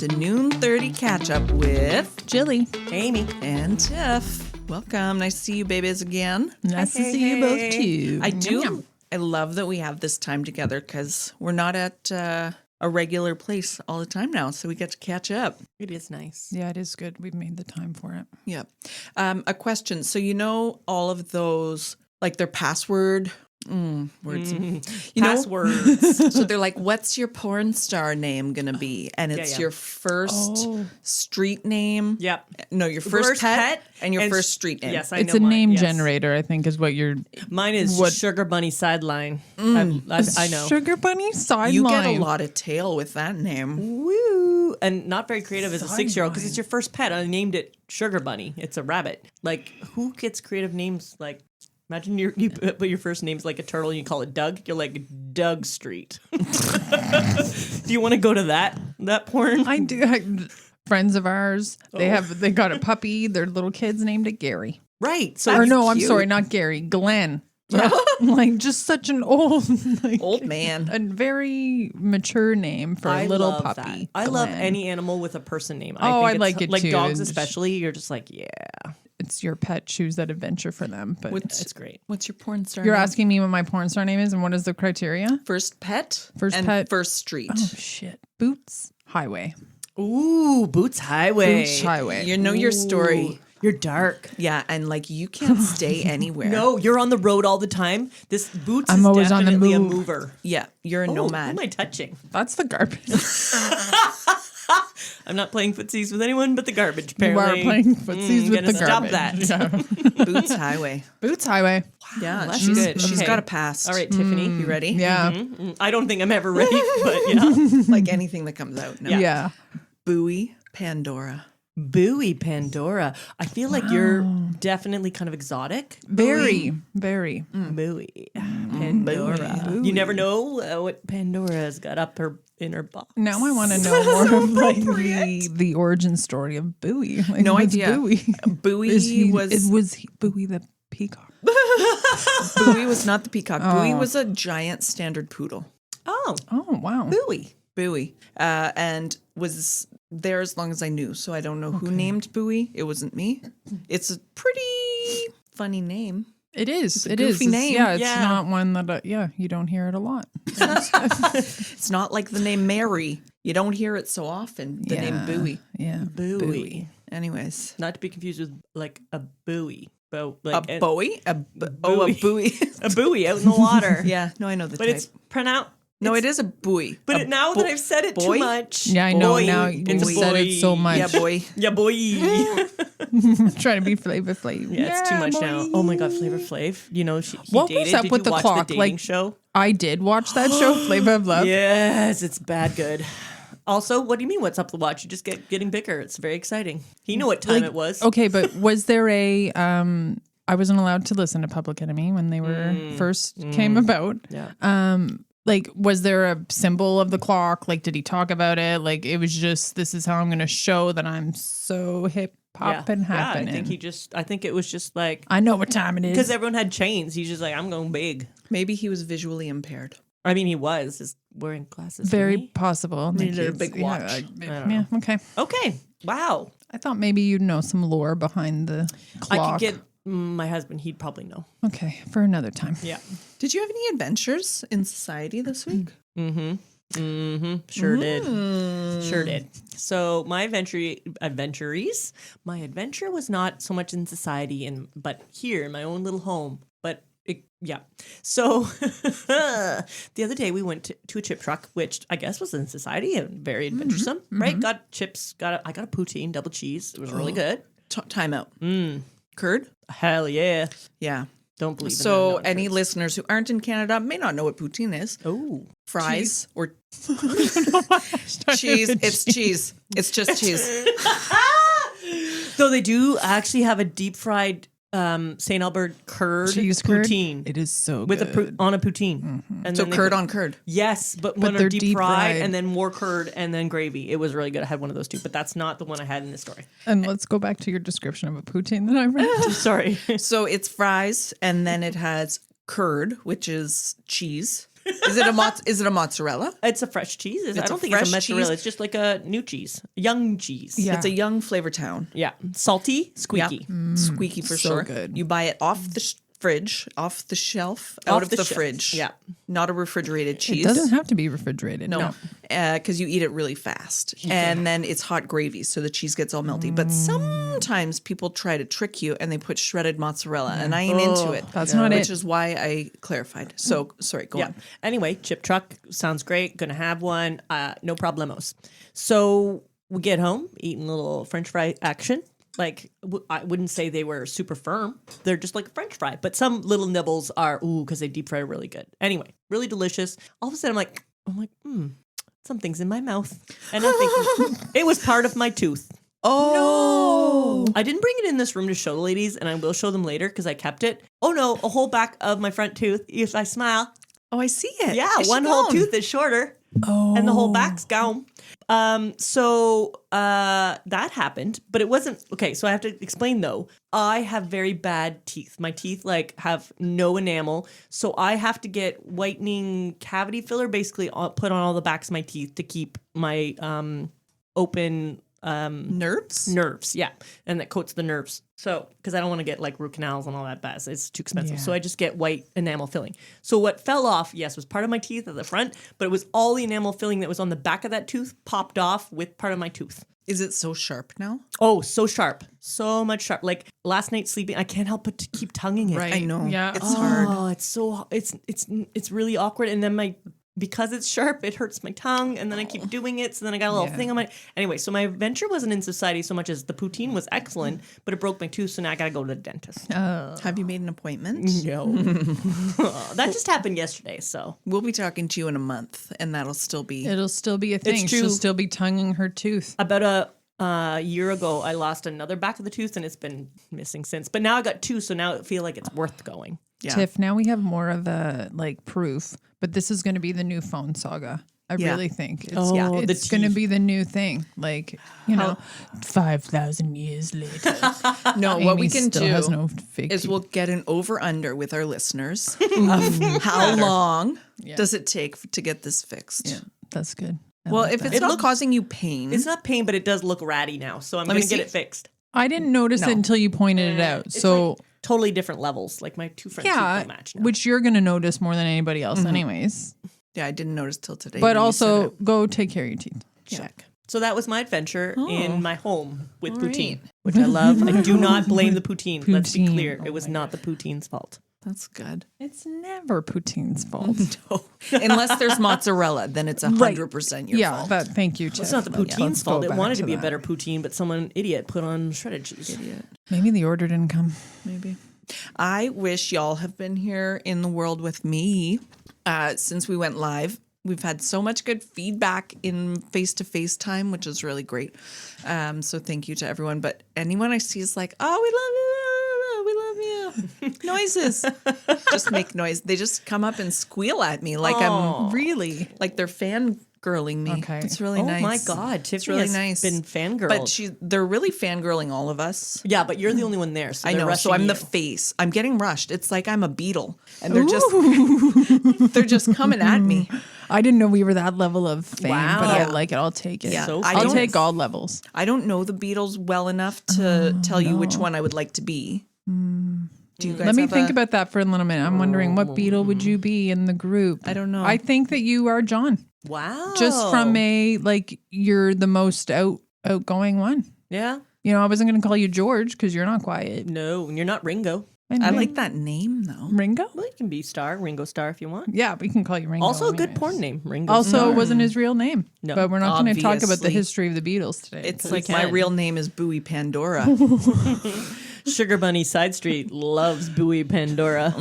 to Noon 30 Catch Up with Jilly. Amy. and Tiff. Welcome. Nice to see you babies again. Nice to Hey, see you both hey. too. I do. I love that we have this time together because we're not at a regular place all the time now. So we get to catch up. It is nice. Yeah, it is good. We've made the time for it. Yeah. A question. So, you know, all of those, like their password words. You know, Passwords. so they're like, what's your porn star name going to be? And it's yeah. your first Oh. street name. Yep. No, your first pet and your first street name. Yes, I It's know a mine, name yes. generator, I think, is what you're. Mine is What- Sugar Bunny Sideline. I know. Sugar Bunny sideline. You get a lot of tail with that name. Woo! And not very creative as a 6-year-old because Sideline. it's your first pet. I named it Sugar Bunny. It's a rabbit. Like, who gets creative names? Like, imagine you put your first name's like a turtle and you call it Doug. You're like Doug Street. Do you want to go to that porn? I do. Friends of ours, they got a puppy. Their little kids named it Gary. Right. So Or no, I'm cute. sorry, not Gary. Glenn. Like just such an old, like, Old man. a very mature name for a little love puppy. that. I love Glenn. any animal with a person name. Oh, I think like it like too. dogs, And especially. You're just like, yeah, It's your pet. Choose that adventure for them. But it's great. What's your porn star you're name? asking me what my porn star name is and what is the criteria? First pet First and pet. first street. Oh shit! Boots Highway. Ooh, Boots Highway. Boots Highway. You know your story. You're dark. Yeah, and like you can't stay anywhere. No, you're on the road all the time. This Boots I'm is always on the definitely a move. mover. Yeah, you're a Who nomad. am I touching? That's the garbage. I'm not playing footsies with anyone but the garbage. You are Apparently. playing footsies with gonna the stop garbage. that. Yeah. Boots Highway. Boots Highway. Yeah, that's she's good. she's Okay. got a past. All right, Tiffany. You ready? Yeah. I don't think I'm ever ready, but yeah. Like anything that comes out. No. Yeah. Buoy Pandora. Buoy Pandora. I feel like you're definitely kind of exotic. Very, very. Buoy Pandora. You never know what Pandora's got up in her box. Now I want to know more of like the origin story of Bowie. Like, No what's idea. Bowie. Buoy was he Bowie the peacock? Buoy was not the peacock. Buoy Oh. was a giant standard poodle. Oh, Oh wow. Buoy. Buoy. And was there as long as I knew. So I don't know who named Buoy. It wasn't me. It's a pretty funny name. It is. a It is. goofy name. Yeah, it's Yeah. not one that. You don't hear it a lot. It's not like the name Mary. You don't hear it so often, the name Buoy. Yeah. Buoy. Anyways. Not to be confused with like a buoy. A Like buoy? A buoy. buoy. a buoy out in the water. Yeah, no, I know the But type. it's pronounced. No, it is a buoy. But A now that I've said it boy? too much. Yeah, I know. Boy. Now you've It's a said it so boy. much. Yeah, boy. Yeah, boy. yeah, Trying to be Flavor Flav. it's too much now. boy. Oh my God, Flavor Flav. You know, he What was dated. up Did with you the watch clock? The dating Like- show? I did watch that show, Flavor of Love. Yes, it's bad good. Also, what do you mean? What's up the watch? You just getting bigger. It's very exciting. He knew what time it was. Okay, but was there a I wasn't allowed to listen to Public Enemy when they were first came about. Yeah. Like, was there a symbol of the clock? Like, did he talk about it? Like, it was just, this is how I'm going to show that I'm so hip hop and happening. I think it was just like I know what time it is. because everyone had chains. He's just like, I'm going big. Maybe he was visually impaired. I mean, he was just wearing glasses. Very didn't possible. Needed a Like, big yeah, watch. yeah, okay. he? Okay. Wow. I thought maybe you'd know some lore behind the I clock. could get my husband. He'd probably know. Okay, for another time. Yeah. Did you have any adventures in society this week? Sure did. Sure did. So my adventure was not so much in society but here in my own little home. But yeah. So the other day we went to a chip truck, which I guess was in society and very adventuresome, right? Got chips. I got a poutine, double cheese. It was really good. Time out. Curd? Hell yeah. Yeah. Don't believe So in any listeners who aren't in Canada may not know what poutine is. Oh. Fries or cheese. It's cheese. It's just cheese. Though they do actually have a deep fried St. Albert curd Cheese curd? poutine. It is so With good. on a poutine. And So then they curd put- on curd. Yes, but when they're they're deep deep fried fried. and then more curd and then gravy. It was really good. I had one of those too, but that's not the one I had in this story. And let's go back to your description of a poutine that I read. Sorry. So it's fries and then it has curd, which is cheese. Is it a mozzarella? It's a fresh cheese. I It's a don't think it's a fresh mozzarella. cheese. It's just like a new cheese, young cheese. Yeah. It's a young Flavor Town. Yeah. Salty, squeaky. Yep. Squeaky for so sure. good. You buy it off the fridge, off the shelf, out Off of the the shelf. fridge. Yeah. Not a refrigerated cheese. It doesn't have to be refrigerated. No, because you eat it really fast, and then it's hot gravy, so the cheese gets all melty. But sometimes people try to trick you, and they put shredded mozzarella, and I ain't into it. That's not which it. is why I clarified. So sorry, go Yeah. on. Anyway, chip truck sounds great. Gonna have one. No problemos. So we get home, eating a little French fry action. Like I wouldn't say they were super firm. They're just like a French fry, but some little nibbles are because they deep fry really good. Anyway, really delicious. All of a sudden, I'm like, something's in my mouth, and I'm thinking it was part of my tooth. Oh I didn't bring it in this room to show the ladies, and I will show them later because I kept it. Oh no, a whole back of my front tooth. If I smile, Oh, I see it. yeah, Is she one whole gone? tooth is shorter. And the whole back's gone. So that happened, but it wasn't okay. So I have to explain though. I have very bad teeth. My teeth have no enamel, so I have to get whitening cavity filler, basically put on all the backs of my teeth to keep my open nerves. Yeah, and that coats the nerves. So because I don't want to get root canals and all that bad, it's too expensive. Yeah. So I just get white enamel filling. So what fell off, yes, was part of my teeth at the front, but it was all the enamel filling that was on the back of that tooth popped off with part of my tooth. Is it so sharp now? Oh, so sharp, so much sharp. Like last night sleeping, I can't help but to keep tonguing it. Right. I know. Yeah. It's hard. Oh, it's really awkward. And then because it's sharp, it hurts my tongue, and then I keep doing it. So then I got a little thing on my. Anyway, so my adventure wasn't in society so much as the poutine was excellent, but it broke my tooth, so now I got to go to the dentist. Have you made an appointment? No, that just happened yesterday. So We'll be talking to you in a month, and that'll still be. It'll still be a thing. true. She'll still be tonguing her tooth. about a year ago, I lost another back of the tooth, and it's been missing since. But now I got two, so now I feel like it's worth going. Yeah. Tiff, now we have more of the proof, but this is going to be the new phone saga. I Yeah. really think it's, Oh, the it's going to teeth. be the new thing. 5,000 years later. No, what we Amy can still do has no fake is teeth. we'll get an over-under with our listeners of how long does it take to get this fixed. Yeah, that's good. I Well, like if that. it's not causing you pain, It's not pain, but it does look ratty now, so I'm me going to get see. it fixed. I didn't notice No. it until you pointed it out. It's So like totally different levels. Like my two front teeth yeah, don't match now. which you're going to notice more than anybody else, anyways. yeah, I didn't notice till today. But when you said also, it. go take care of your teeth. check. So that was my adventure in my home with All poutine, right. which I love. I do not blame the poutine. Let's be Poutine. clear. It was not the poutine's fault. That's good. It's never poutine's fault. Unless there's mozzarella, then it's 100% your yeah, fault. but thank you, Tiff. It's not the Let's poutine's go fault. It back wanted to be a that. better poutine, but someone idiot put on shredded cheese. Idiot, Maybe the order didn't come. maybe. I wish y'all have been here in the world with me since we went live. We've had so much good feedback in face-to-face time, which is really great. So thank you to everyone. But anyone I see is like, oh, we love you. We love you. Noises. Just make noise. They just come up and squeal at me like I'm Really? like they're fangirling me. Okay. It's really Oh nice. my God, Tiffany It's really has nice. been fangirl. But they're really fangirling all of us. Yeah, but you're the only one there. So I they're know. So rushing I'm the you. face. I'm getting rushed. It's like I'm a beetle, and they're just coming at me. I didn't know we were that level of fame, Wow. but Yeah. I like it. I'll take it. Yeah. So I I'll don't- take all levels. I don't know the Beatles well enough to tell you which one I would like to be. Do you guys Let me have think a- about that for a little minute. I'm wondering what Beatle would you be in the group? I don't know. I think that you are John. Wow. Just from you're the most outgoing one. Yeah. I wasn't going to call you George because you're not quiet. No, you're not Ringo. I like that name though. Ringo. Well, you can be Ringo Star if you want. Yeah, we can call you Ringo. Also a good anyways. porn name, Ringo Also, Star. it wasn't his real name. No, but we're not going to talk about the obviously. history of the Beatles today. It's We like my can. real name is Bowie Pandora. Sugar Bunny Side Street loves Bowie Pandora.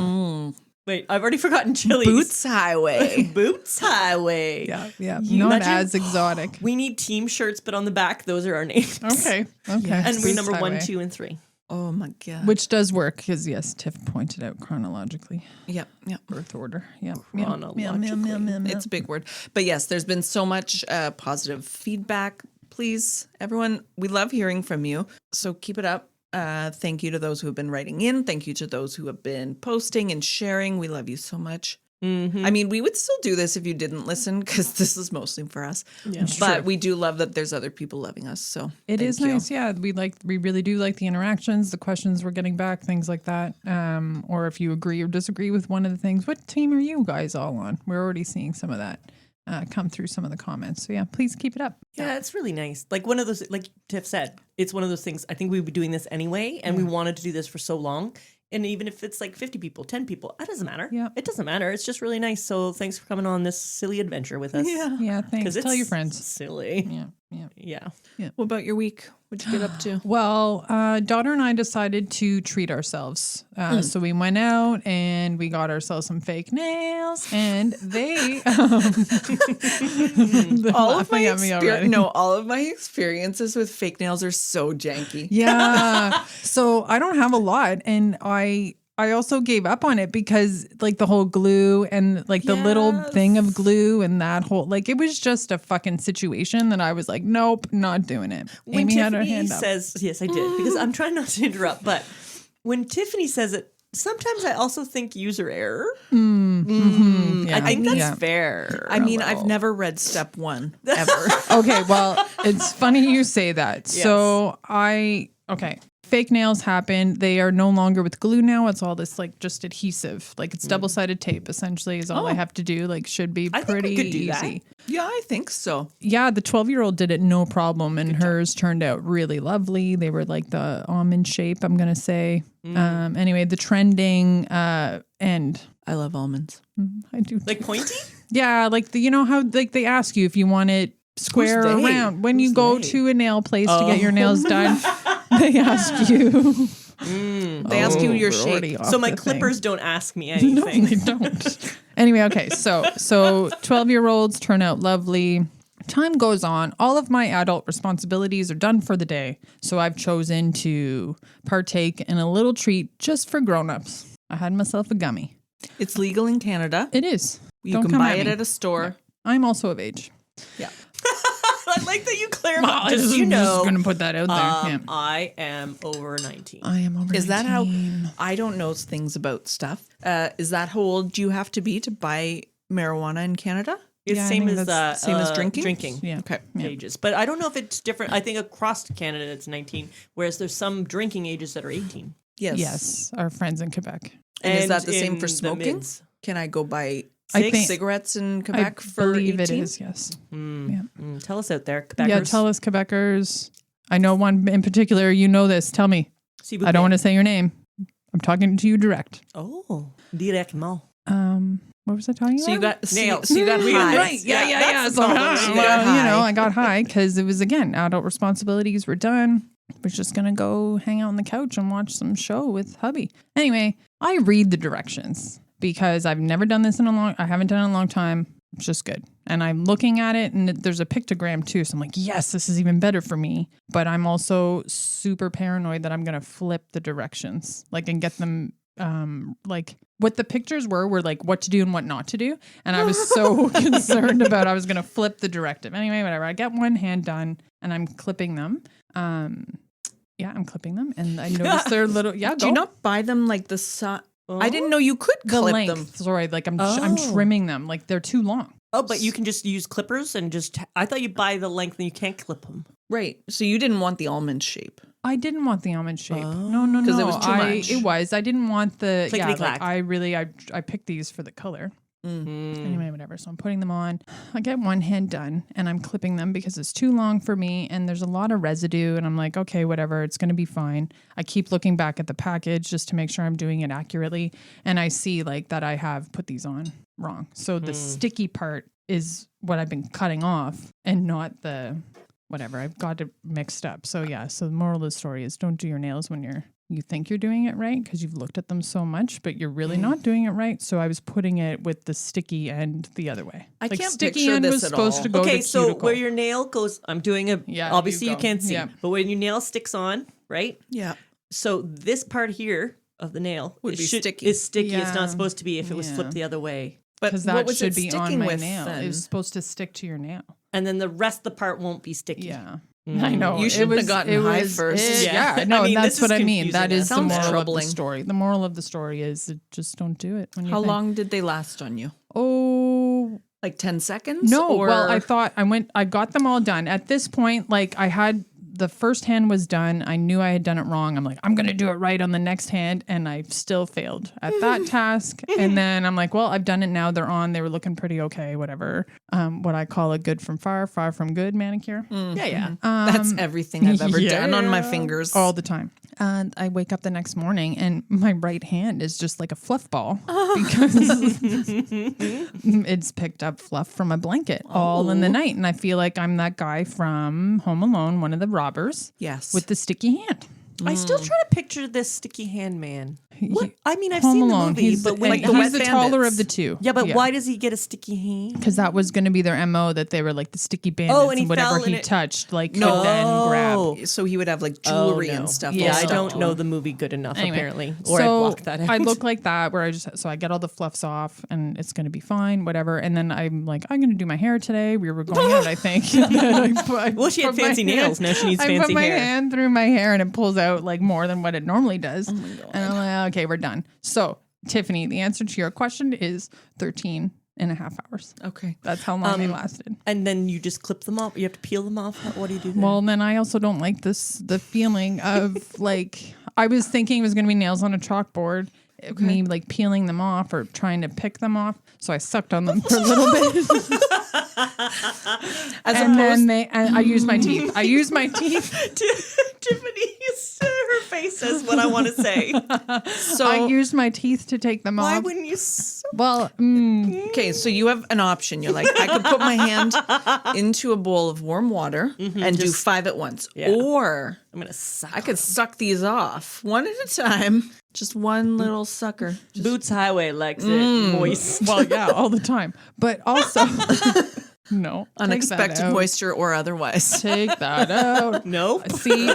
Wait, I've already forgotten Chili's. Boots Highway. Boots Highway. yeah, You not imagine- as exotic. We need team shirts, but on the back, those are our names. Okay. And we Boots number 1, Highway. 2, and 3. Oh my god. Which does work because, yes, Tiff pointed out chronologically. Yep. Yep. Birth order. Yeah. Chronologically. It's a big word. But yes, there's been so much positive feedback. Please, everyone, we love hearing from you. So keep it up. Thank you to those who have been writing in. Thank you to those who have been posting and sharing. We love you so much. I mean, we would still do this if you didn't listen because this is mostly for us. Yeah. But we do love that there's other people loving us. So It is thank you. nice, yeah. We really do like the interactions, the questions we're getting back, things like that. Or if you agree or disagree with one of the things, what team are you guys all on? We're already seeing some of that come through some of the comments. So yeah, please keep it up. Yeah, it's really nice. Like one of those, like Tiff said, it's one of those things. I think we've been doing this anyway, and we wanted to do this for so long. And even if it's like 50 people, 10 people, that doesn't matter. Yeah. It doesn't matter. It's just really nice. So thanks for coming on this silly adventure with us. Yeah. Yeah, thanks. Because Tell your friends. silly. Yeah. Yeah. What about your week? What'd you get up to? Well, daughter and I decided to treat ourselves. So we went out and we got ourselves some fake nails, and they All of my already. all of my experiences with fake nails are so janky. Yeah. So I don't have a lot, and I also gave up on it because like the whole glue and like the little thing of glue and that whole like it was just a fucking situation that I was like, nope, not doing it. When Amy had her Tiffany hand up. says, yes, I did, because I'm trying not to interrupt, but when Tiffany says it, sometimes I also think user error. I think that's Yeah. fair. I mean, I've never read step 1 ever. Okay, well, it's funny you say that. So fake nails happened. They are no longer with glue now. It's all this like just adhesive. Like it's double-sided tape essentially is all I have to do. Like should be I think we pretty could do that. easy. Yeah, I think so. Yeah, the 12-year-old did it no problem and hers turned out really lovely. They were like the almond shape, I'm going to say. Anyway, the trending end. I love almonds. I do. Like pointy? Yeah, like you know how like they ask you if you want it square or they? round. When you Who's go they? to a nail place to get your nails done, they ask you. They ask you your We're shape. already off So my the thing. clippers don't ask me No, anything. they don't. Anyway, okay, so 12-year-olds turn out lovely. Time goes on. All of my adult responsibilities are done for the day. So I've chosen to partake in a little treat just for grown-ups. I had myself a gummy. It's legal in Canada. It is. You Don't can come buy at it me. at a store. I'm also of age. Yeah. I like that you clarify. I'm Just, you know, going to put that out there. Yeah. I am over 19. I am over Is that how 18. I don't know things about stuff? Is that how old you have to be to buy marijuana in Canada? It's Yeah, I same think as that's same as drinking? Drinking. Yeah. Okay. Ages, but I don't know if it's different. I think across Canada it's 19, whereas there's some drinking ages that are 18. Yes. Yes, our friends in Quebec. And is that the same in for the smoking? mids. Can I go buy I think cigarettes in I Quebec for believe 18? it is. Yes. Tell us out there, Quebecers. Yeah. Tell us, Quebecers. I know one in particular. You know this. Tell me. S'il vous I don't plaît. want to say your name. I'm talking to you direct. Oh, directement. What was I talking about? So you got Nails. So you got high. Right. Yeah. that's So, the problem. well, You got you know, high. I got high because it was, again, adult responsibilities were done. I was just going to go hang out on the couch and watch some show with hubby. Anyway, I read the directions because I've never done this I haven't done it in a long time. It's just good. And I'm looking at it and there's a pictogram too. So I'm like, yes, this is even better for me. But I'm also super paranoid that I'm going to flip the directions, like, and get them like what the pictures were like what to do and what not to do. And I was so concerned about I was going to flip the directive. Anyway, whatever. I got one hand done and I'm clipping them. I'm clipping them and I noticed they're little. Yeah. Do you not buy them like the I didn't know you could the clip length? them. Sorry. Like I'm trimming them. Like they're too long. Oh, but you can just use clippers and just. I thought you buy the length and you can't clip them. Right. So you didn't want the almond shape. I didn't want the almond shape. No. 'Cause it was too much. It was. I didn't want the. Clickety-clack. I picked these for the color. Anyway, whatever. So I'm putting them on. I get one hand done and I'm clipping them because it's too long for me and there's a lot of residue and I'm like, okay, whatever, it's going to be fine. I keep looking back at the package just to make sure I'm doing it accurately. And I see like that I have put these on wrong. So the sticky part is what I've been cutting off and not the whatever. I've got it mixed up. So yeah. So the moral of the story is don't do your nails when you think you're doing it right because you've looked at them so much, but you're really not doing it right. So I was putting it with the sticky end the other way. I Like, can't sticky picture end this was at supposed all. to go Okay, to so cuticle. where your nail goes, I'm doing a. Yeah, obviously you you go. can't see, Yeah. but when your nail sticks on, right? Yeah. So this part here of the nail Would it be sticky. Is sticky. It's Yeah. not supposed to be if it was Yeah. flipped the other way. But because what that was should it be on sticking my with nail. then? It's supposed to stick to your nail. And then the rest of the part won't be sticky. Yeah. I know. You shouldn't have gotten high first. Yeah, no, I mean, that's this what is I mean. That confusing is the us. Sounds moral of the troubling. story. The moral of the story is just don't do it. When you How think. long did they last on you? Oh, Like 10 seconds? no. Or... Well, I got them all done. At this point, like I had the first hand was done. I knew I had done it wrong. I'm like, I'm going to do it right on the next hand. And I still failed at that task. And then I'm like, well, I've done it now. They're on. They were looking pretty okay, whatever. What I call a good from far from good manicure. Yeah, yeah. That's everything I've ever done on my yeah. fingers. All the time. And I wake up the next morning and my right hand is just like a fluff ball because it's picked up fluff from a blanket all in the night. And I feel like I'm that guy from Home Alone, one of the robbers, Yes. with the sticky hand. I still try to picture this sticky hand man. What? I mean, I've Home seen Alone. the movie, He's but the, when and the he's wet the taller bandits. of the two. yeah, but why does he get a sticky hand? Because that was going to be their MO, that they were like the sticky bandits Oh, and he whatever fell in he it. touched, like No. could then grab. Oh. So he would have like jewelry no. and stuff. Yeah, all I stuck don't to know him. the movie good enough, Anyway, apparently, or I so blocked that out. I look like that where I get all the fluffs off and it's going to be fine, whatever. And then I'm like, I'm going to do my hair today. We were going out, I think. And then Well, she had put my fancy hand- nails. Now she needs I fancy put my hair. hand through my hair and it pulls out like more than what it normally does. Oh my God. And I'm like, okay, we're done. So, Tiffany, the answer to your question is 13 and a half hours. Okay. That's how long they lasted. And then you just clip them off. You have to peel them off. What do you do? There? Well, then I also don't like the feeling of like, I was thinking it was going to be nails on a chalkboard, me like peeling them off or trying to pick them off. So I sucked on them for a little bit. And I used my teeth. I used my teeth. Tiffany's her face says what I want to say. So I used my teeth to take them Why off. wouldn't you? Well, okay, so you have an option. You're like, I could put my hand into a bowl of warm water and do 5 at once. Yeah. Or I'm gonna suck. I could suck these off one at a time. Just one little sucker. Just, Boots Highway likes it moist. well, yeah, all the time. But also, no. take that unexpected out. moisture or otherwise. Take that out. Nope. See,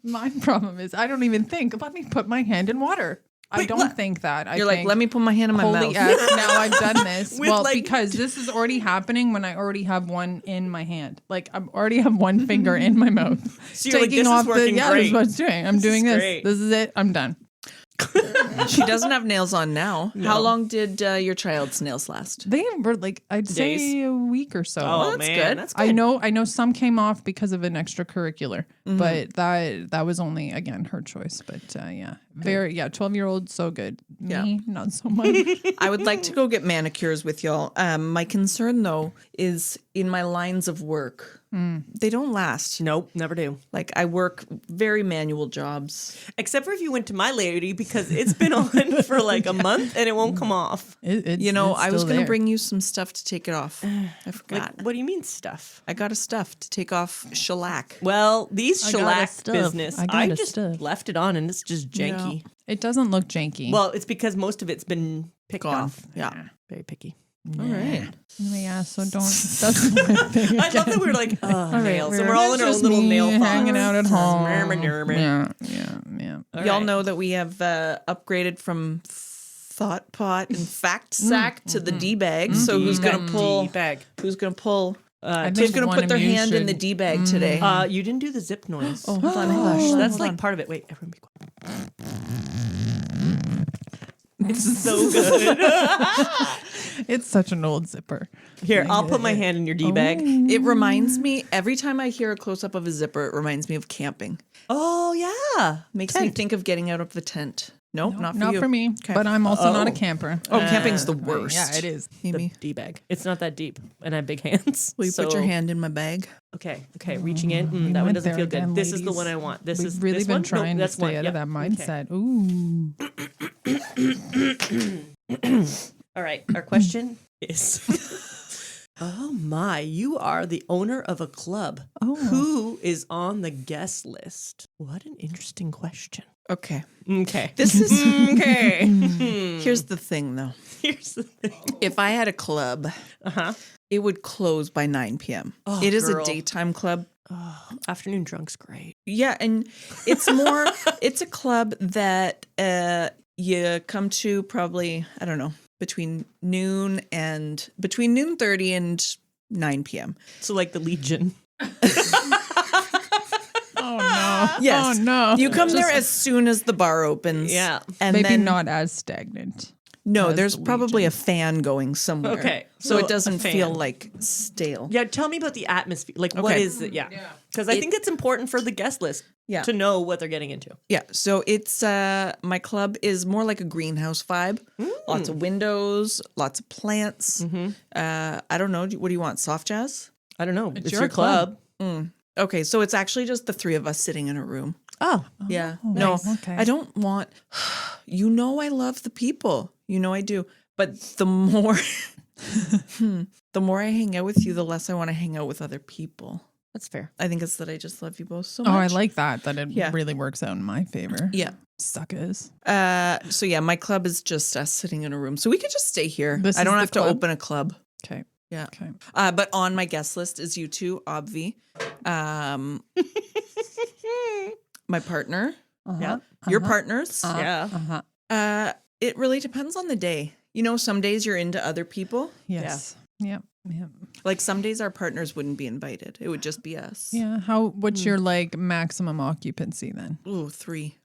my problem is I don't even think. Let me put my hand in water. I Wait, don't what? think that. I You're like, think, let me put my hand in my holy mouth. F, now I've done this. With, Well, like- because this is already happening when I already have one in my hand. Like I already have one finger in my mouth. So you're like, this is working yeah, great. this is what it's doing. I'm doing is this. great. This is it. I'm done. She doesn't have nails on now. How long did your child's nails last? They were like, I'd say Days. a week or so. Oh, that's man, good. That's good. I know some came off because of an extracurricular, but that was only again her choice. But yeah, 12-year-old, so good. Me, not so much. I would like to go get manicures with y'all. My concern though is in my lines of work. They don't last. Nope, never do. Like I work very manual jobs. Except for if you went to my lady because it's been on for like a month and it won't come off. It's, You know, it's I was still going to there. bring you some stuff to take it off. I forgot. Like, what do you mean stuff? I got a stuff to take off shellac. Well, these I got a shellac stuff. business, I got I a just stuff. left it on and it's just janky. It doesn't look janky. Well, it's because most of it's been picked Gone. off. Yeah. Very picky. All right. yeah, so don't. That's my thing. I love that we were like, nails. And we're all in our It's own little just nail me farm. hanging out at home. Murmur. Yeah. All Y'all right. know that we have upgraded from Thought Pot and Fact Sack to the D bag. So who's gonna pull? bag? Who's gonna pull? I Who's think gonna one put their of you hand in the should- D bag today? You didn't do the zip noise. Oh, hold on, hold on, Gosh, hold on, that's hold like on. part of it. Wait, everyone be quiet. It's so good. It's such an old zipper. Here, I'll put my hand in your D bag. It reminds me every time I hear a close up of a zipper. It reminds me of camping. Oh yeah, Makes me think of getting out of the tent. Nope, not for Not you. for me, Okay. but I'm also not a camper. Oh, camping's the worst. Yeah, it is. Amy, D bag. It's not that deep, and I have big hands. will you put your So- hand in my bag? Okay, reaching in. We That one went doesn't there feel good. again, This is the ladies. one I want. This We've is really this been one? Nope, trying to that's one. stay out Yep. of that mindset. Ooh. All right, our question is oh my, you are the owner of a club. Oh. Who is on the guest list? What an interesting question. Okay. Okay. This is Okay. here's the thing though. Here's the thing. If I had a club, it would close by 9 p.m. Oh, It is girl. a daytime club. Oh, afternoon drunk's great. Yeah, and it's more it's a club that you come to probably, I don't know, between 30 and 9 p.m. So like the Legion. Oh no. Yes. Oh no. You come there as soon as the bar opens. Yeah. And Maybe then not as stagnant. no, as there's the probably Legion. a fan going somewhere. Okay, So so it a doesn't feel fan. like stale. Yeah, tell me about the atmosphere. Like, what Okay. is it? Yeah. Because I think it's important for the guest list Yeah. to know what they're getting into. Yeah. So it's my club is more like a greenhouse vibe. Lots of windows, lots of plants. I don't know. What do you want? Soft jazz? I don't know. It's your your club. Okay, so it's actually just the three of us sitting in a room. Oh. Yeah. Oh, No, nice. Okay. I don't want, you know, I love the people. You know, I do. But the more, the more I hang out with you, the less I want to hang out with other people. That's fair. I think it's that I just love you both so Oh, much. I like that. That it Yeah. really works out in my favor. Yeah. Suckers. So yeah, my club is just us sitting in a room. So we could just stay here. This I is don't the have to club? open a club. Okay. Yeah. Okay. But on my guest list is you two, Obvi. My partner, Yeah. your partners. Yeah. Uh-huh. It really depends on the day. You know, some days you're into other people. Yes. Yep. Yep. Like some days our partners wouldn't be invited. It would just be us. Yeah. What's your like maximum occupancy then? Ooh, 3.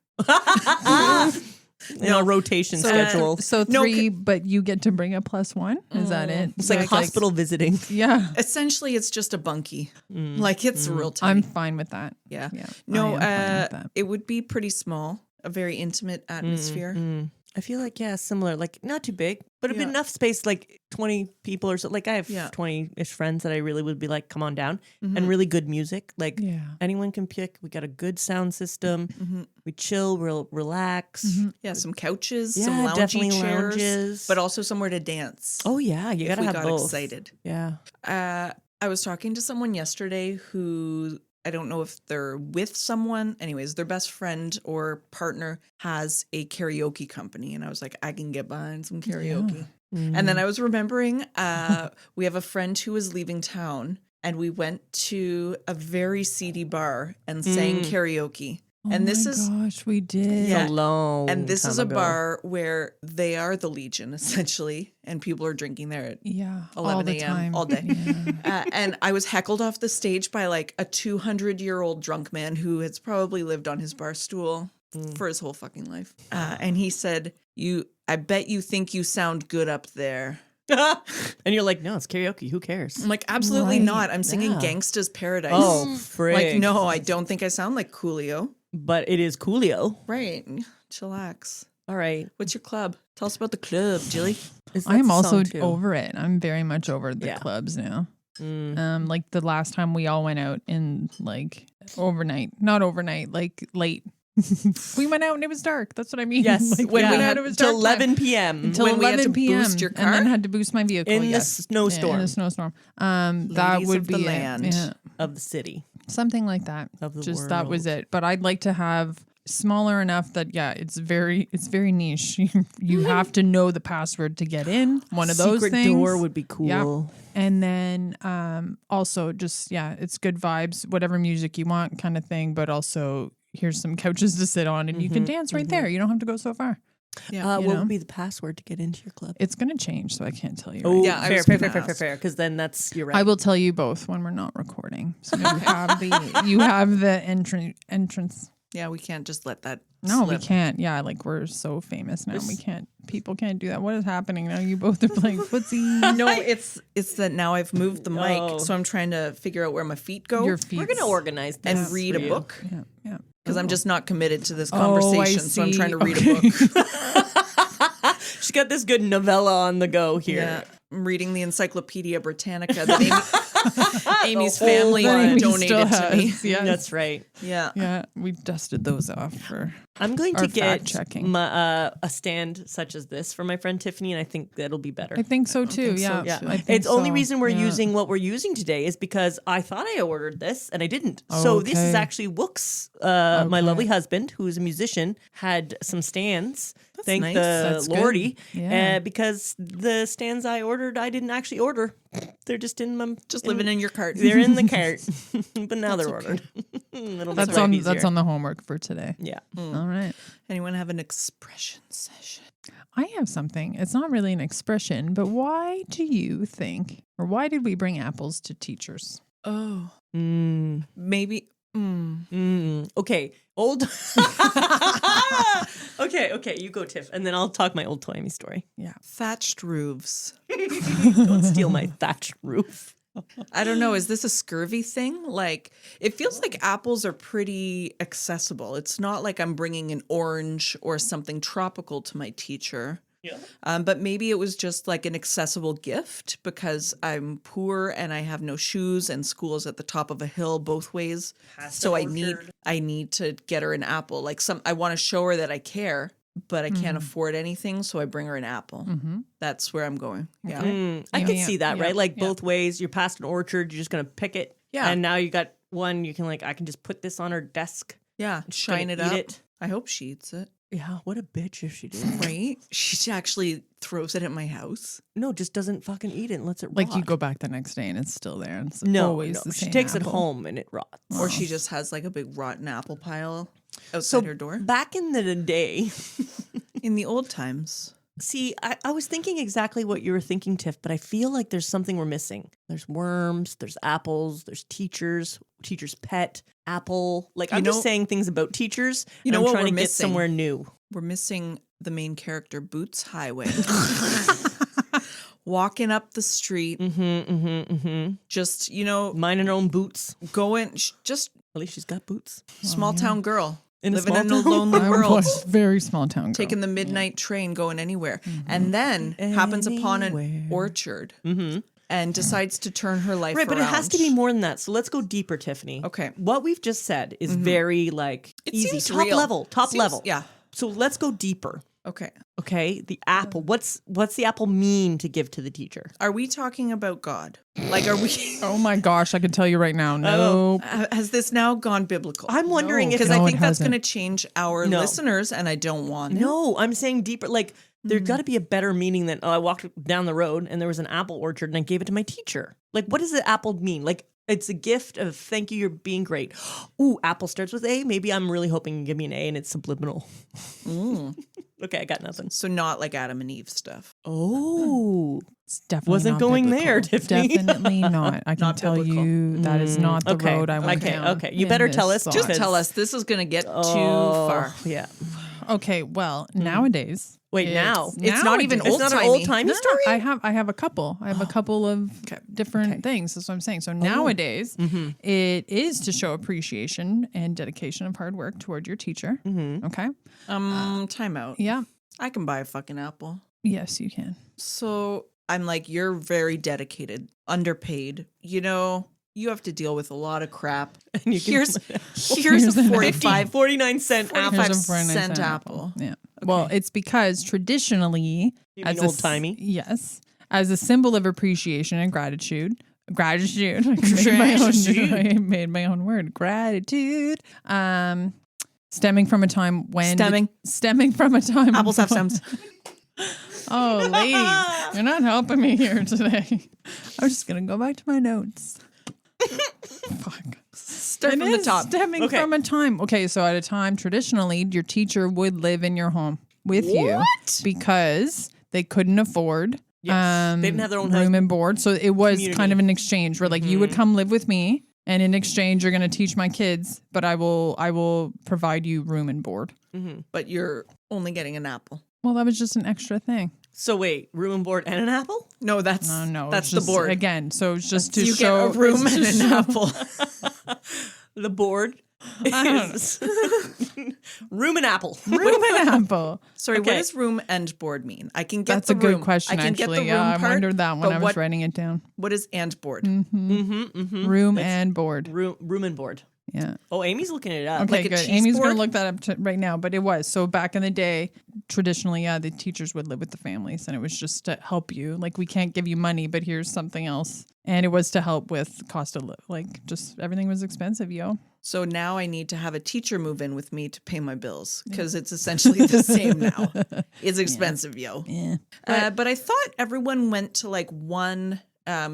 In a rotation schedule. So No, 3, but you get to bring a +1? Is that it? It's like hospital visiting. Yeah. Essentially, it's just a bunkie. Like it's real tiny. I'm fine with that. Yeah. Yeah. No, I am fine with that. it would be pretty small, a very intimate atmosphere. I feel like, yeah, similar. Like, not too big, but it'd be Yeah. enough space, like 20 people or so. Like, I have Yeah. 20-ish friends that I really would be like, come on down. And really good music. Like, Yeah. anyone can pick. We got a good sound system. We chill, we'll relax. Yeah, some couches, Yeah, some loungy definitely chairs, lounges. but also somewhere to dance. Oh, yeah, you if gotta we have got both. excited. Yeah. I was talking to someone yesterday who I don't know if they're with someone. Anyways, their best friend or partner has a karaoke company. And I was like, I can get behind some karaoke. And then I was remembering we have a friend who was leaving town and we went to a very seedy bar and sang karaoke. And this is Gosh, we did. Yeah. A long and this is time a ago. bar where they are the Legion essentially, and people are drinking there at Yeah. 11 all the a.m. time. all day. Yeah. And I was heckled off the stage by like a 200-year-old drunk man who has probably lived on his bar stool for his whole fucking life. And he said, I bet you think you sound good up there. And you're like, no, it's karaoke. Who cares? I'm like, absolutely Right. not. I'm singing Yeah. Gangsta's Paradise. Oh, frig. like, no, I don't think I sound like Coolio. But it is Coolio. Right. Chillax. All right. What's your club? Tell us about the club, Jilly. That's I'm a also song, too. over it. I'm very much over the Yeah. clubs now. Like the last time we all went out in like not overnight, like late. We went out and it was dark. That's what I mean. Yes. Like, when we we went had out, it was Till dark time. 11 p.m. Until When we had 11 to p.m. boost your and then car? had to boost my vehicle In the yes. snowstorm. Yeah, in a snowstorm. That Ladies would of be the it. land. Yeah. of the city. Something like that. Of the Just that was world. it. But I'd like to have smaller enough that it's very niche. You have to know the password to get in. One of those Secret things. door would be cool. Yeah. And then also just it's good vibes, whatever music you want kind of thing, but also here's some couches to sit on and you can dance right there. You don't have to go so far. Yeah. you What know? would be the password to get into your club? It's going to change, so I can't tell you. Oh, right Yeah, I fair, was fair, gonna fair, fair, ask. fair. Because then that's you're right. now. I will tell you both when we're not recording. So you have the entrance. Yeah, we can't just let that No, slip. we can't. Yeah, like we're so famous now. We can't. People can't do that. What is happening now? You both are playing footsie. No, it's that now I've moved the mic, Oh. so I'm trying to figure out where my feet go Your feet. We're gonna organize this and read for a you. book Yeah, yeah. because I'm just not committed to this Oh, I conversation. So I'm see. trying to read Okay. a book. She's got this good novella on the go here. Yeah, I'm reading the Encyclopedia Britannica that Amy's whole family one. Amy donated still to me. has, yes. That's right. Yeah. Yeah, we dusted those off for. I'm going Our to get fact-checking. my, a stand such as this for my friend Tiffany, and I think that'll be better. I think so too. think so, Yeah, too. I think It's only so. reason we're Yeah. using what we're using today is because I thought I ordered this and I didn't. So this is Okay. actually Wook's, my Okay. lovely husband, who is a musician, had some stands. Thank nice. the That's good. Lordy. Yeah. Because the stands I ordered, I didn't actually order. They're just in my Just living in your cart. They're in the cart, but now they're ordered. It'll That's make life on. easier. That's on the homework for today. Yeah. All right. Anyone have an expression session? I have something. It's not really an expression, but why do you think, or why did we bring apples to teachers? Oh, Mm. maybe. Okay. Old. Okay. You go, Tiff, and then I'll talk my old Toy-Me story. Thatched roofs. Don't steal my thatched roof. I don't know. Is this a scurvy thing? Like, it feels like apples are pretty accessible. It's not like I'm bringing an orange or something tropical to my teacher. Yeah. But maybe it was just like an accessible gift because I'm poor and I have no shoes and school is at the top of a hill both ways. So I need to get her an apple. Like I want to show her that I care, but I can't afford anything, so I bring her an apple. That's where I'm going. Yeah. I could Yeah, see that, yeah, right? Like yeah. both ways. You're past an orchard, you're just gonna pick it. Yeah. And now you got one, you can I can just put this on her desk. Yeah. Shine it eat up. it. I hope she eats it. Yeah, what a bitch if she did. Right? She actually throws it at my house. No, just doesn't fucking eat it and lets it Like rot. you go back the next day and it's still there. And it's no, always no. the She same takes it apple. home and it rots. Or she just has like a big rotten apple pile outside So her door. back in the day, In the old times. see, I was thinking exactly what you were thinking, Tiff, but I feel like there's something we're missing. There's worms, there's apples, there's teacher's pet, apple. Like I'm just saying things about teachers. You know I'm what trying we're to get missing? somewhere new. We're missing the main character, Boots Highway. Walking up the street, just, Minding her own boots. going, just At least she's got boots. small town girl. In a living small in a town? lonely I world. was very small town girl. Taking the midnight train, going anywhere. And then happens upon an Anywhere. orchard and decides to turn her life Right, around. but it has to be more than that. So let's go deeper, Tiffany. Okay. What we've just said is very It easy, seems top real. level, Seems- Yeah. So let's go deeper. Okay. Okay, the apple. What's the apple mean to give to the teacher? Are we talking about God? Like, are we? Oh my gosh, I can tell you right now. No. Has this now gone biblical? I'm wondering if Because No, I it think that's hasn't. going to change our No. listeners, and I don't want it. No, I'm saying deeper. Like there's got to be a better meaning than I walked down the road and there was an apple orchard and I gave it to my teacher. Like what does the apple mean? Like it's a gift of thank you, you're being great. Ooh, apple starts with A. Maybe I'm really hoping you give me an A and it's subliminal. Okay, I got nothing. So not like Adam and Eve stuff. Oh, It's definitely Wasn't not going biblical. there, Tiffany. Definitely not. I can Not tell biblical. you that is not the Okay, road I went okay, down. okay. You in better this tell us. thought. Just Because- tell us this is going to get too Oh, far. Yeah. Okay, well, nowadays. Wait, now? It's not even It's not an old-timey. old-timey No, story? I have a couple. I have a couple of different things. That's what I'm saying. So nowadays, it is to show appreciation and dedication of hard work toward your teacher. Okay. Time out. Yeah. I can buy a fucking apple. Yes, you can. So I'm like, you're very dedicated, underpaid. You have to deal with a lot of crap. And you can- Here's Here's a an 45 49-cent apple. 45 Here's a 49 cent apple. Yeah. Well, it's because traditionally, You mean old-timey? Yes, as a symbol of appreciation and gratitude. Gratitude. I made my own word. Gratitude. Stemming from a time when stemming from a time. Apples have stems. Oh, ladies, you're not helping me here today. I'm just gonna go back to my notes. Fuck. Start It from the is top. stemming Okay. from a time. Okay, so at a time, traditionally, your teacher would live in your home with you because they couldn't afford Yes. They didn't have their own room and board. So it was community. kind of an exchange where like you would come live with me, and in exchange, you're going to teach my kids, but I will provide you room and board. But you're only getting an apple. Well, that was just an extra thing. So wait, room and board and an apple? No, that's No, that's it's the just, board. again. So it's just to You show get a room it's and just an show- apple. The board is room and apple. room and apple. Sorry, what Okay. does room and board mean? I can get That's the a good room. question. I can Actually, get the room yeah, I part, wondered that when but I was what, writing it down. What is and board? Room and board. Room and board. Yeah. Oh, Amy's looking it up. Okay, Like a good. cheese Amy's going board? to look that up right now, but it was. So back in the day, traditionally, the teachers would live with the families, and it was just to help you. Like, we can't give you money, but here's something else. And it was to help with cost of like just everything was expensive, yo. So now I need to have a teacher move in with me to pay my bills because it's essentially the same now. It's expensive, yo. Yeah. But I thought everyone went to like one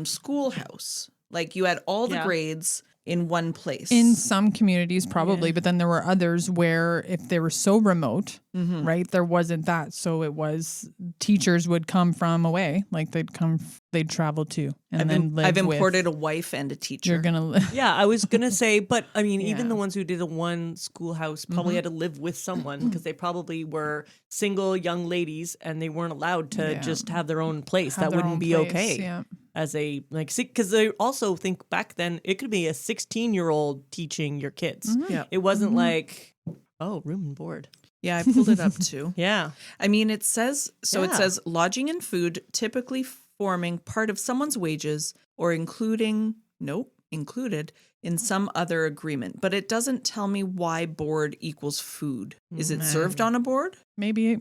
schoolhouse. Like you had all the Yeah. grades in one place. In some communities, probably, but then there were others where if they were so remote, right, there wasn't that. So it was teachers would come from away, like they'd come they'd travel to and then live I've with. imported a wife and a teacher. You're gonna live. Yeah, I was gonna say, but I mean, even Yeah. the ones who did a one schoolhouse probably had to live with someone because they probably were single young ladies and they weren't allowed to Yeah. just have their own place. have That their wouldn't own be place, okay Yeah. as a like because they also think back then it could be a 16-year-old teaching your kids. Yeah. It wasn't like room and board. Yeah, I pulled it up too. Yeah, I mean, it says so. It Yeah. says lodging and food typically forming part of someone's wages or included in some other agreement. But it doesn't tell me why board equals food. Is it served on a board? Maybe.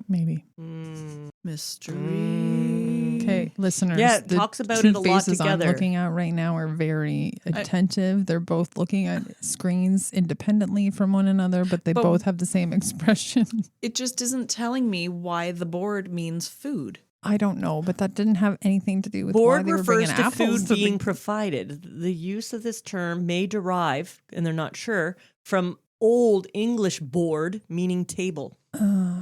Mystery. Okay, listeners. Yeah, it the talks about two it a lot faces I'm together. looking at right now are very attentive. They're both looking at screens independently from one another, but they both have the same expression. It just isn't telling me why the board means food. I don't know, but that didn't have anything to do with board why they were refers bringing to apples food to being the- provided. The use of this term may derive, and they're not sure, from Old English board, meaning table.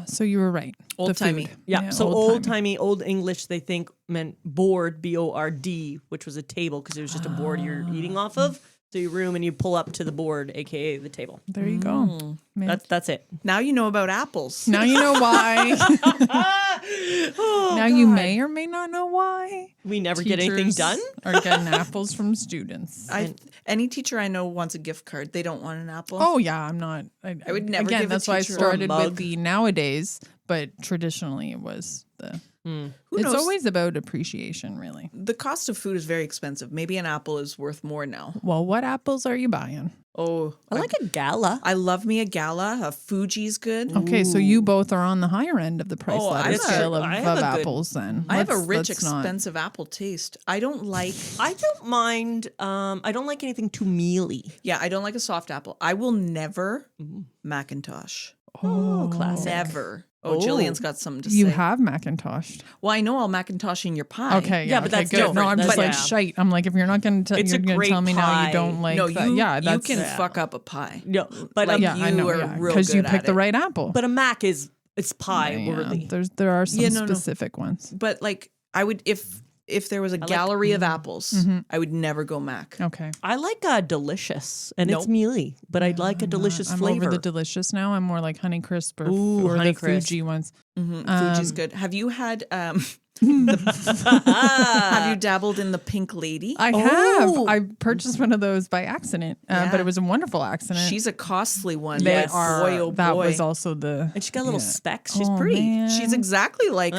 So you were right. The Old-timey. food. Yeah, so old-timey. old-timey, Old English, they think meant board, B-O-R-D, which was a table because it was just a board you're eating off of. So you room and you pull up to the board, aka the table. There you go. Man. That's it. Now you know about apples. Now you know why. Oh, now you may or may not know why. we never get anything Teachers done. Are getting apples from students. Any teacher I know wants a gift card. They don't want an apple. Oh yeah, I'm not. I would never Again, give a that's why I teacher a started mug. with the nowadays, but traditionally it was the. Who It's knows? always about appreciation, really. The cost of food is very expensive. Maybe an apple is worth more now. Well, what apples are you buying? Oh, I like a gala. I love me a Gala. A Fuji's good. Okay, so you both are on the higher end of the price Oh, ladder I have a- scale I of have a good- apples. Then I have a Let's- rich, let's not- expensive apple taste. I don't like. I don't mind. I don't like anything too mealy. Yeah, I don't like a soft apple. I will never Macintosh. Oh, classic. Never. Oh. Jillian's got something to You say. have Macintosh. Well, I know I'll Macintosh in your pie. Okay, Yeah, but okay, that's good. different. No, I'm just But like yeah. shite. I'm like, if you're not going to, It's you're a going to great tell me now pie. you don't like No, that. you. Yeah, you that's can fuck up a pie. No, but Like, a, yeah, I you know, are yeah, real because you good picked at the it. right apple. but a Mac is it's pie Yeah, worthy. there are some Yeah, no. specific ones. But like, I would if there was a gallery of apples, I would never go Mac. Okay. I like a delicious, and it's Nope. mealy, but I'd like a delicious I'm flavor. over the delicious now. I'm more like Honeycrisp or, Ooh, or the Honeycrisp. Fuji ones. Fuji's good. Have you had? Have you dabbled in the Pink Lady? I Oh. have. I purchased one of those by accident, but Yeah. it was a wonderful accident. She's a costly one. They but are. boy, oh that boy. was also the. and she got little yeah. specks. She's Oh, pretty. man. She's exactly like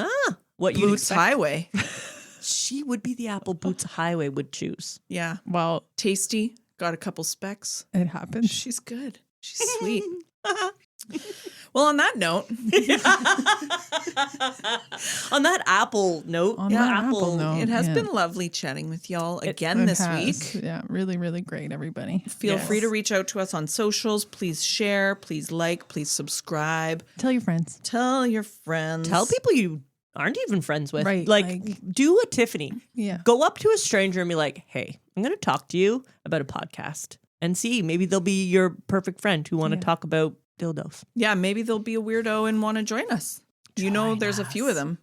What you Boots expect? Highway. She would be the apple Boots Highway would choose. Yeah, Well, tasty. Got a couple specks. it happens. She's good. She's sweet. Well, on that note, On that apple note, On that apple note. it has yeah. been lovely chatting with y'all again It this has. week. Yeah, really, really great, everybody. Feel Yes. free to reach out to us on socials. Please share, please like, please subscribe. Tell your friends. Tell your friends. tell people you aren't even friends with. Right, Like, like- do a Tiffany. Yeah. Go up to a stranger and be like, hey, I'm going to talk to you about a podcast and see. Maybe they'll be your perfect friend who want to talk about dildos. Yeah, maybe they'll be a weirdo and want to join us. You know, there's a few of them.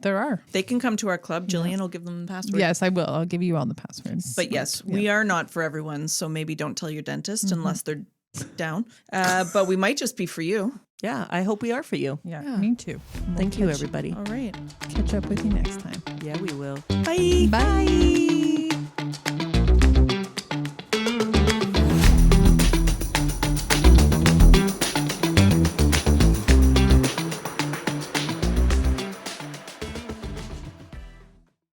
There are. They can come to our club. Jillian will give them the password. Yes, I will. I'll give you all the passwords. But yes, we are not for everyone. So maybe don't tell your dentist unless they're down. But we might just be for you. Yeah, I hope we are for you. Yeah, me too. Thank you, everybody. All right. Catch up with you next time. Yeah, we will. Bye. Bye.